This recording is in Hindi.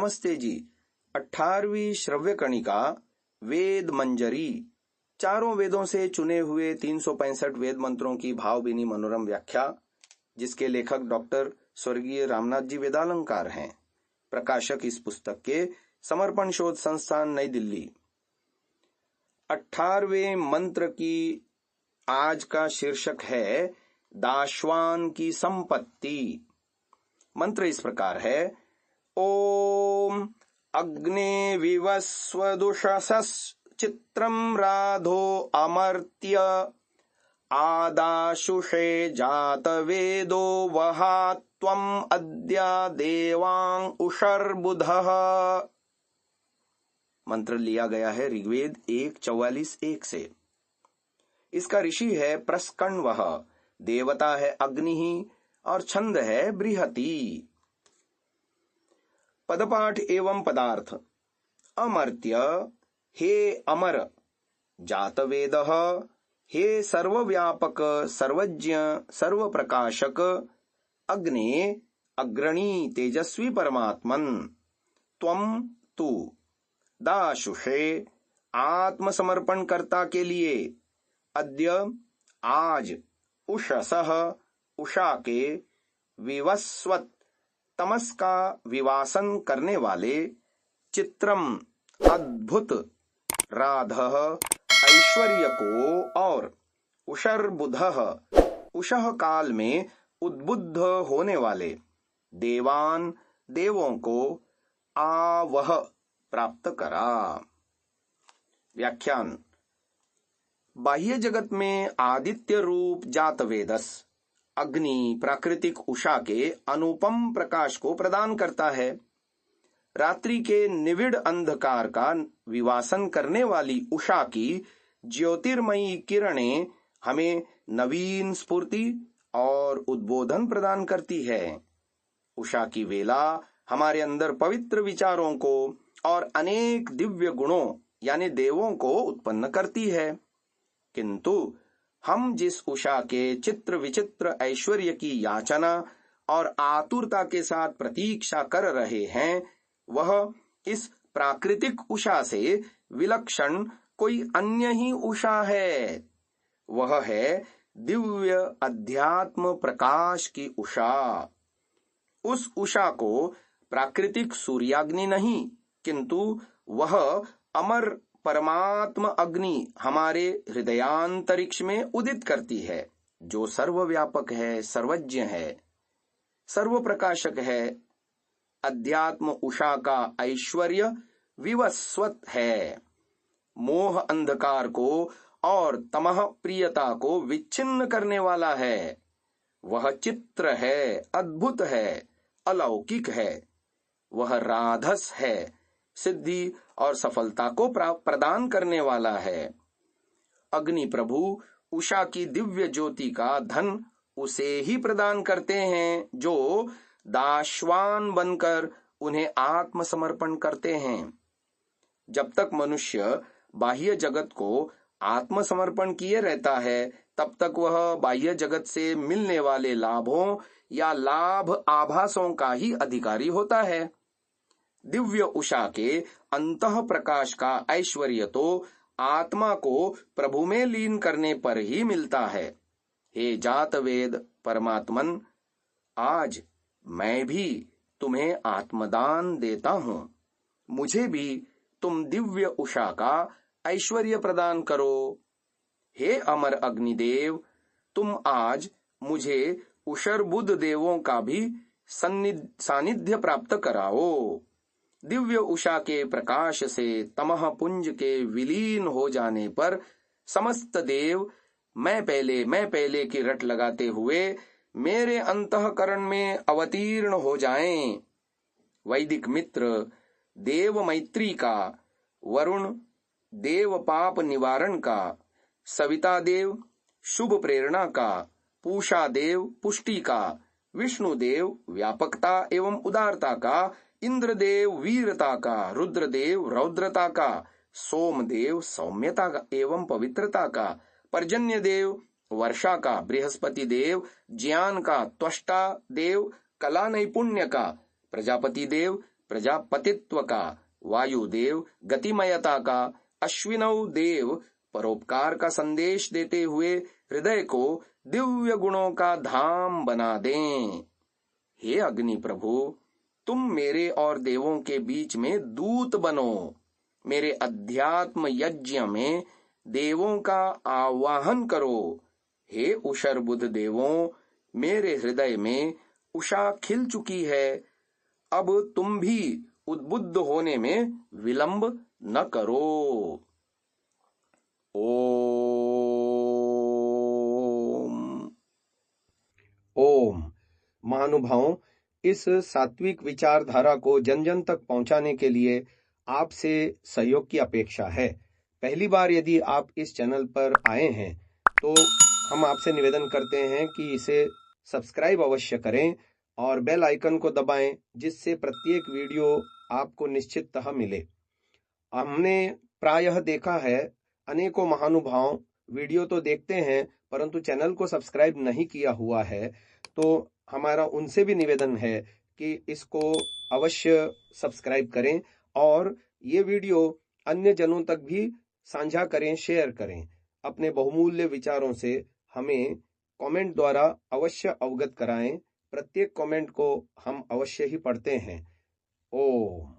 नमस्ते जी। 18वीं श्रव्य कणिका वेद मंजरी, चारों वेदों से चुने हुए 365 वेद मंत्रों की भावभीनी मनोरम व्याख्या, जिसके लेखक डॉक्टर स्वर्गीय रामनाथ जी वेदालंकार हैं। प्रकाशक इस पुस्तक के समर्पण शोध संस्थान, नई दिल्ली। 18वें मंत्र की आज का शीर्षक है दाश्वान की संपत्ति। मंत्र इस प्रकार है। ओम अग्ने विवस्वदुषसश्चित्रं राधो अमर्त्य आदाशुषे जातवेदो वहात्वम् अद्य देवां उषर्बुधः। मंत्र लिया गया है ऋग्वेद 1:44-1 से। इसका ऋषि है प्रस्कण्वः, देवता है अग्नि और छंद है बृहति। पदपाठ एवं पदार्थ। अमर्त्य, हे अमर। जातवेदः, हे सर्वव्यापक, सर्वज्ञ, सर्वप्रकाशक। अग्ने, अग्रणी, तेजस्वी परमात्मन। त्वं, तू। दाशुषे, आत्मसमर्पण कर्ता के लिए। अद्य, आज। उषसः, उषा के। विवस्वत, तमस का विवासन करने वाले। चित्रम, अद्भुत। राधः, ऐश्वर्य को। और उषर्बुधः, उषः काल में उद्बुद्ध होने वाले। देवान, देवों को। आवह, प्राप्त करा। व्याख्यान। बाह्य जगत में आदित्य रूप जातवेदस अग्नि प्राकृतिक उषा के अनुपम प्रकाश को प्रदान करता है। रात्रि के निविड़ अंधकार का विवासन करने वाली उषा की ज्योतिर्मयी किरणें हमें नवीन स्फूर्ति और उद्बोधन प्रदान करती है। उषा की वेला हमारे अंदर पवित्र विचारों को और अनेक दिव्य गुणों यानी देवों को उत्पन्न करती है। किंतु हम जिस उषा के चित्र विचित्र ऐश्वर्य की याचना और आतुरता के साथ प्रतीक्षा कर रहे हैं, वह इस प्राकृतिक उषा से विलक्षण कोई अन्य ही उषा है। वह है दिव्य अध्यात्म प्रकाश की उषा। उस उषा को प्राकृतिक सूर्याग्नि नहीं, किंतु वह अमर परमात्म अग्नि हमारे हृदयांतरिक्ष में उदित करती है, जो सर्वव्यापक है, सर्वज्ञ है, सर्वप्रकाशक है। अध्यात्म उषा का ऐश्वर्य विवस्वत है। मोह अंधकार को और तमह प्रियता को विच्छिन्न करने वाला है। वह चित्र है, अद्भुत है, अलौकिक है। वह राधस है, सिद्धि और सफलता को प्रदान करने वाला है। अग्नि प्रभु उषा की दिव्य ज्योति का धन उसे ही प्रदान करते हैं जो दाश्वान बनकर उन्हें आत्मसमर्पण करते हैं। जब तक मनुष्य बाह्य जगत को आत्मसमर्पण किए रहता है, तब तक वह बाह्य जगत से मिलने वाले लाभों या लाभ आभासों का ही अधिकारी होता है। दिव्य उषा के अंतः प्रकाश का ऐश्वर्य तो आत्मा को प्रभु में लीन करने पर ही मिलता है। हे जातवेद परमात्मन, आज मैं भी तुम्हें आत्मदान देता हूँ। मुझे भी तुम दिव्य उषा का ऐश्वर्य प्रदान करो। हे अमर अग्निदेव, तुम आज मुझे उषर्बुध देवों का भी सानिध्य प्राप्त कराओ। दिव्य उषा के प्रकाश से तमह पुंज के विलीन हो जाने पर समस्त देव मैं पहले की रट लगाते हुए मेरे अंतःकरण में अवतीर्ण हो जाएं। वैदिक मित्र देव मैत्री का, वरुण देव पाप निवारण का, सविता देव शुभ प्रेरणा का, पूषा देव पुष्टि का, विष्णुदेव व्यापकता एवं उदारता का, इंद्रदेव वीरता का, रुद्रदेव रौद्रता का, सोमदेव सौम्यता का एवं पवित्रता का, पर्जन्य देव वर्षा का, बृहस्पति देव ज्ञान का, त्वष्टा देव कला नैपुण्य का, प्रजापति देव प्रजापतित्व का, वायुदेव गतिमयता का, अश्विनव देव परोपकार का संदेश देते हुए हृदय को दिव्य गुणों का धाम बना दें। हे अग्नि प्रभु, तुम मेरे और देवों के बीच में दूत बनो। मेरे अध्यात्म यज्ञ में देवों का आवाहन करो। हे उषर बुध देवों, मेरे हृदय में उषा खिल चुकी है। अब तुम भी उद्बुद्ध होने में विलंब न करो। ओम। महानुभावों, इस सात्विक विचारधारा को जन जन तक पहुंचाने के लिए आपसे सहयोग की अपेक्षा है। पहली बार यदि आप इस चैनल पर आए हैं तो हम आपसे निवेदन करते हैं कि इसे सब्सक्राइब अवश्य करें और बेल आइकन को दबाएं, जिससे प्रत्येक वीडियो आपको निश्चिततः मिले। हमने प्रायः देखा है अनेकों महानुभाव वीडियो तो देखते हैं परंतु चैनल को सब्सक्राइब नहीं किया हुआ है, तो हमारा उनसे भी निवेदन है कि इसको अवश्य सब्सक्राइब करें और ये वीडियो अन्य जनों तक भी साझा करें, शेयर करें। अपने बहुमूल्य विचारों से हमें कमेंट द्वारा अवश्य अवगत कराएं। प्रत्येक कमेंट को हम अवश्य ही पढ़ते हैं। ओम।